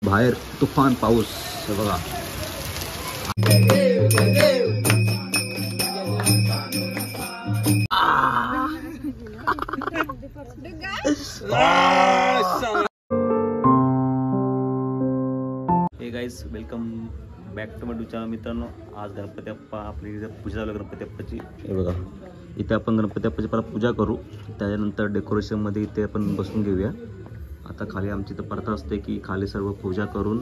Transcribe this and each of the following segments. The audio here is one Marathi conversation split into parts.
बाहेर तुफान पाऊस बघा. Hey guys, welcome back to my channel. मित्रांनो, आज गणपती बाप्पा आपली पूजा झाली. गणपती बाप्पाची हे बघा, इथे आपण गणपती बाप्पाची परत पूजा करू. त्याच्यानंतर डेकोरेशनमध्ये इथे आपण बसून घेऊया. आता खाली आमची तर प्रथा असते की खाली सर्व पूजा करून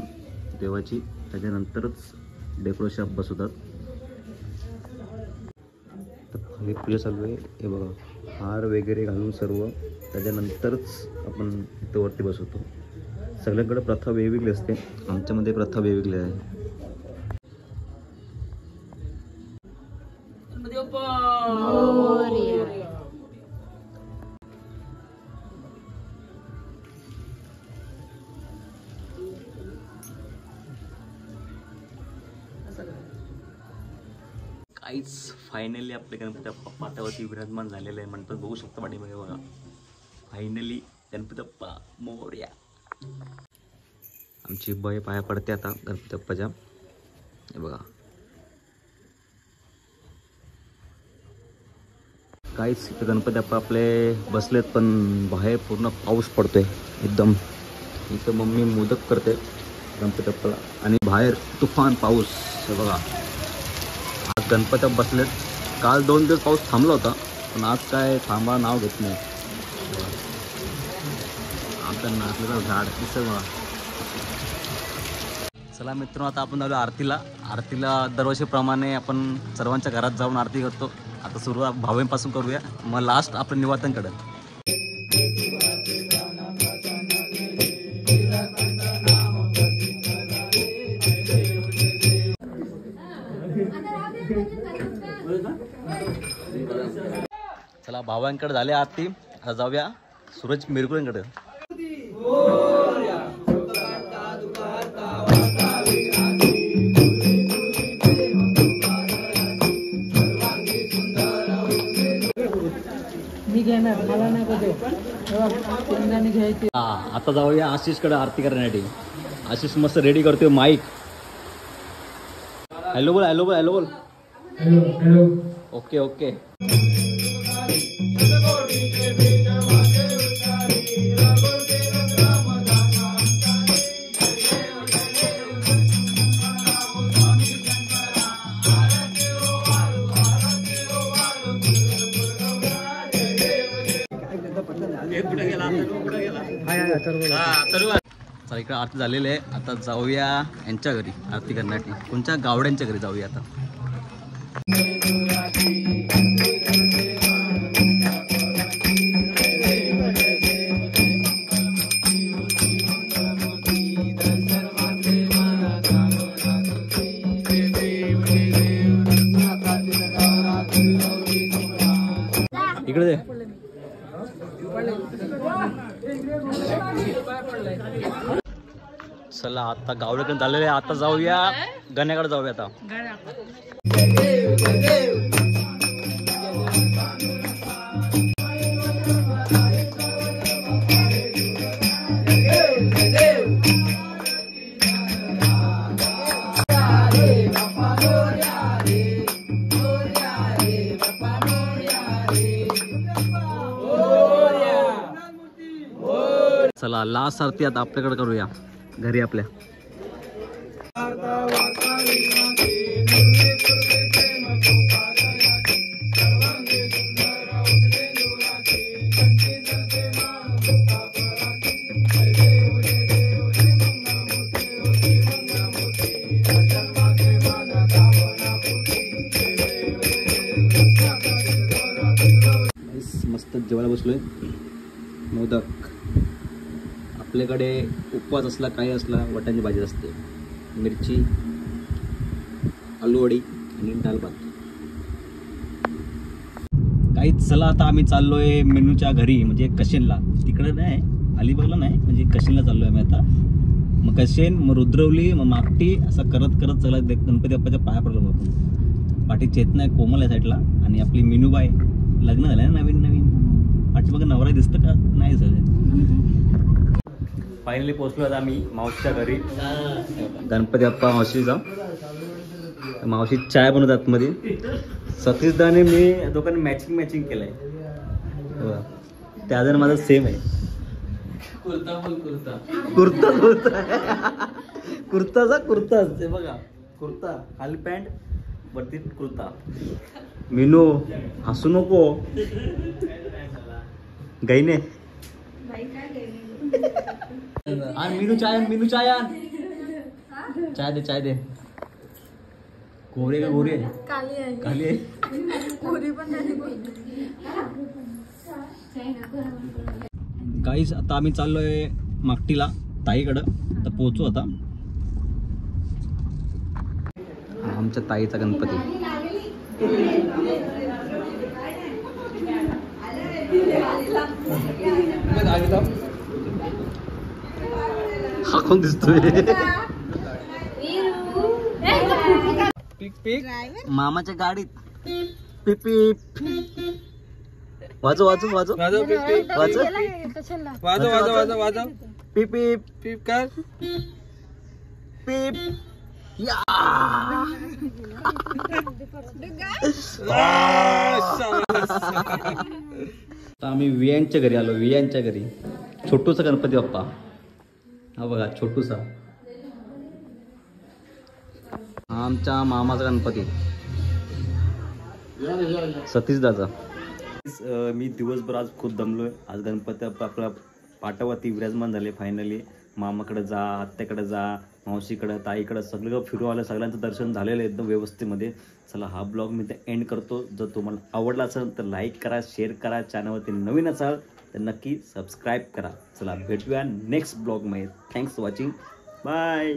देवाची, त्याच्यानंतरच डेकोरेशन बसवतात. तर खाली पूजा चालू आहे. हे बघा, हार वगैरे घालून सर्व, त्याच्यानंतरच आपण इथं वरती बसवतो. सगळ्यांकडे प्रथा वेगवेगळी असते, आमच्यामध्ये प्रथा वेगवेगळी आहे. काहीच फायनली आपले गणपती बाप्पा पाटावरती विराजमान झालेलं आहे. म्हणतात बघू शकता पाठीमागे बघा. फायनली गणपती बाप्पा मोरया. आमची बाई पाया पडते आता गणपती बाप्पाच्या. हे बघा, काहीच इथं गणपती बाप्पा आपले बसलेत, पण बाहेर पूर्ण पाऊस पडतोय एकदम. इथं मम्मी मोदक करते गणपती बाप्पाला आणि बाहेर तुफान पाऊस. हे बघा, आज गणपती बाप्पा बसलेत. काल 2 दिवस पाऊस थांबला होता, पण आज काय थांबा नाव घेत नाही. आमच्या नाचलेलं झाड दिसतं बघा. चला मित्रांनो, आता आपण आलो आरतीला. आरतीला दरवर्षीप्रमाणे आपण सर्वांच्या घरात जाऊन आरती करतो. आता सुरुवात भावेंपासून करूया, मग लास्ट आपण निवातनकडे. चला, भावांकडे झाले आरती. आता जाऊया सूरज मिरगुळेंकडे. आता जाऊया आशिषकडे आरती करण्यासाठी. आशिष मस्त रेडी करतोय माईक. हॅलो बोल, हॅलो बोल, हॅलो बोल. हॅलो. Okay okay. चला, इकडे आरती झालेली आहे. आता जाऊया यांच्या घरी आरती करण्यासाठी. कोणत्या गावड्यांच्या घरी जाऊया आता. इकडे दे. चला, आता गावड्याकडे झालेले. आता जाऊया गण्याकडे जाऊया आता. चला, लास्ट आरती आता आपल्याकडे करूया घरी आपल्या. मस्त जेवायला बसलोय. मोदक. आपल्याकडे उपवास असला काही असला वाटाण्याची भाजी असते, मिरची, आलूवडी आणि डाळ भात. काहीच. चला, आता आम्ही चाललोय मेनूच्या घरी, म्हणजे कशेनला. तिकडे नाही, अलिबागला नाही, म्हणजे कशेनला चाललोय आम्ही आता. मग कशेन, मग रुद्रवली, मग मागटी, असं करत करत चला गणपती बाप्पाच्या पाया पडलो. मग आपण पाठी चेतना आहे, कोमल आहे साईडला, आणि आपली मिनूबाई. लग्न झालं ना नवीन नवीन. पाठीमागे नवरा दिसतं का नाही दिसत. फायनली पोहोचलो आता आम्ही मावशीच्या घरी. गणपती बाप्पा मावशीचा. मावशी चाय बनवत आतमध्ये. सतीशदाने मी दोघांनी मॅचिंग केलंय. त्या जण माझा सेम आहे. कुर्ता असते बघा. कुर्ता खाली पॅन्ट वरती कुर्ता. मिनू हसू नको. गाईने मिनू चाय चाय दे. गोरे का गोरी आहे? काली आहे. गाईस आता आम्ही चाललोय मागटीला ताईकडं. आता पोहोचू आता. आमच्या ताईचा गणपती. हा कोण दिसतोय? मामाच्या गाडीत. पिप पिप. वाजव पिप पिप पिप कर पिप. या आम्ही वियांच्या घरी आलो. वियांच्या घरी छोटूसा गणपती बाप्पा. हा बघा छोटूसा. आमच्या मामाचा गणपती सतीशदाचा. मी दिवसभर आज खूप दमलोय. आज गणपती आपला पाटावरती विराजमान झाले फायनली. मामाकडे जा, आत्याकडे जा, मावशीकडे, ताईकडे सगळं फिरू आलं. सगळ्यांचं दर्शन झालेलं आहे एकदम व्यवस्थेमध्ये. चला हा ब्लॉग मी ते एंड करतो. जर तुम्हाला आवडला असेल तर लाईक करा, शेअर करा. चॅनलवरती नवीन असाल तर नक्की सबस्क्राईब करा. चला भेटूया नेक्स्ट ब्लॉगमध्ये. Thanks for watching. बाय.